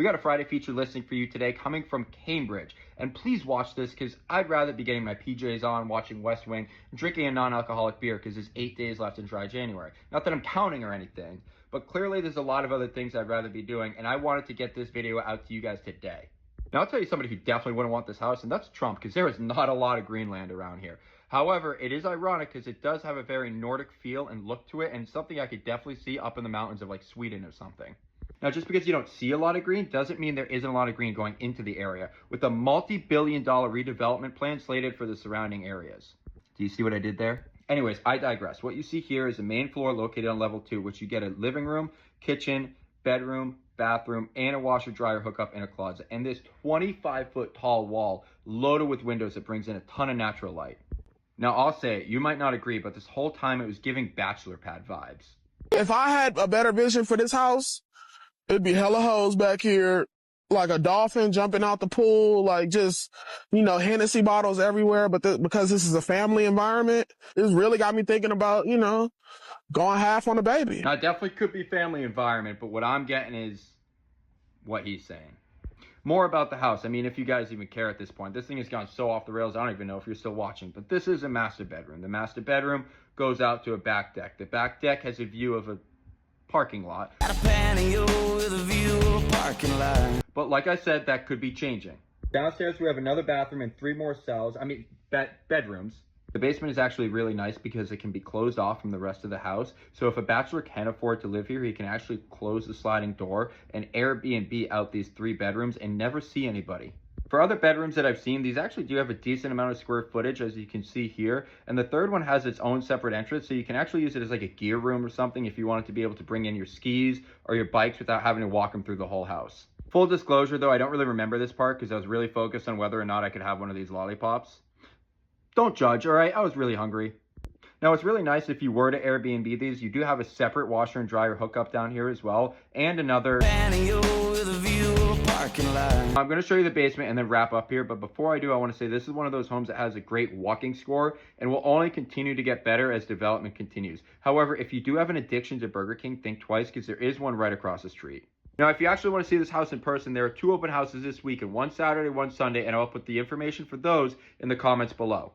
We got a Friday feature listing for you today coming from Cambridge. And please watch this because I'd rather be getting my PJs on, watching West Wing, and drinking a non-alcoholic beer because there's 8 days left in dry January. Not that I'm counting or anything, but clearly there's a lot of other things I'd rather be doing, and I wanted to get this video out to you guys today. Now I'll tell you somebody who definitely wouldn't want this house, and that's Trump, because there is not a lot of Greenland around here. However, it is ironic because it does have a very Nordic feel and look to it, and something I could definitely see up in the mountains of like Sweden or something. Now, just because you don't see a lot of green doesn't mean there isn't a lot of green going into the area, with a multi-billion-dollar redevelopment plan slated for the surrounding areas. Do you see what I did there? Anyways, I digress. What you see here is the main floor located on level 2, which you get a living room, kitchen, bedroom, bathroom, and a washer dryer hookup in a closet. And this 25-foot tall wall loaded with windows that brings in a ton of natural light. Now, I'll say, you might not agree, but this whole time it was giving bachelor pad vibes. If I had a better vision for this house, it'd be hella hoes back here, like a dolphin jumping out the pool, like just, Hennessy bottles everywhere. But because this is a family environment, this really got me thinking about, going half on a baby. Now, it definitely could be family environment, but what I'm getting is what he's saying. More about the house. I mean, if you guys even care at this point, this thing has gone so off the rails, I don't even know if you're still watching, but this is a master bedroom. The master bedroom goes out to a back deck. The back deck has a view of a parking lot. But like I said, that could be changing. Downstairs, we have another bathroom and 3 more cells. Bedrooms. The basement is actually really nice because it can be closed off from the rest of the house. So if a bachelor can afford to live here, he can actually close the sliding door and Airbnb out these 3 bedrooms and never see anybody. For other bedrooms that I've seen, these actually do have a decent amount of square footage, as you can see here. And the third one has its own separate entrance, so you can actually use it as like a gear room or something if you wanted to be able to bring in your skis or your bikes without having to walk them through the whole house. Full disclosure though, I don't really remember this part because I was really focused on whether or not I could have one of these lollipops. Don't judge, all right? I was really hungry. Now, it's really nice if you were to Airbnb these. You do have a separate washer and dryer hookup down here as well, and another. I'm going to show you the basement and then wrap up here, but before I do, I want to say this is one of those homes that has a great walking score and will only continue to get better as development continues. However, if you do have an addiction to Burger King, think twice because there is one right across the street. Now, if you actually want to see this house in person, there are 2 open houses this weekend, one Saturday, one Sunday, and I'll put the information for those in the comments below.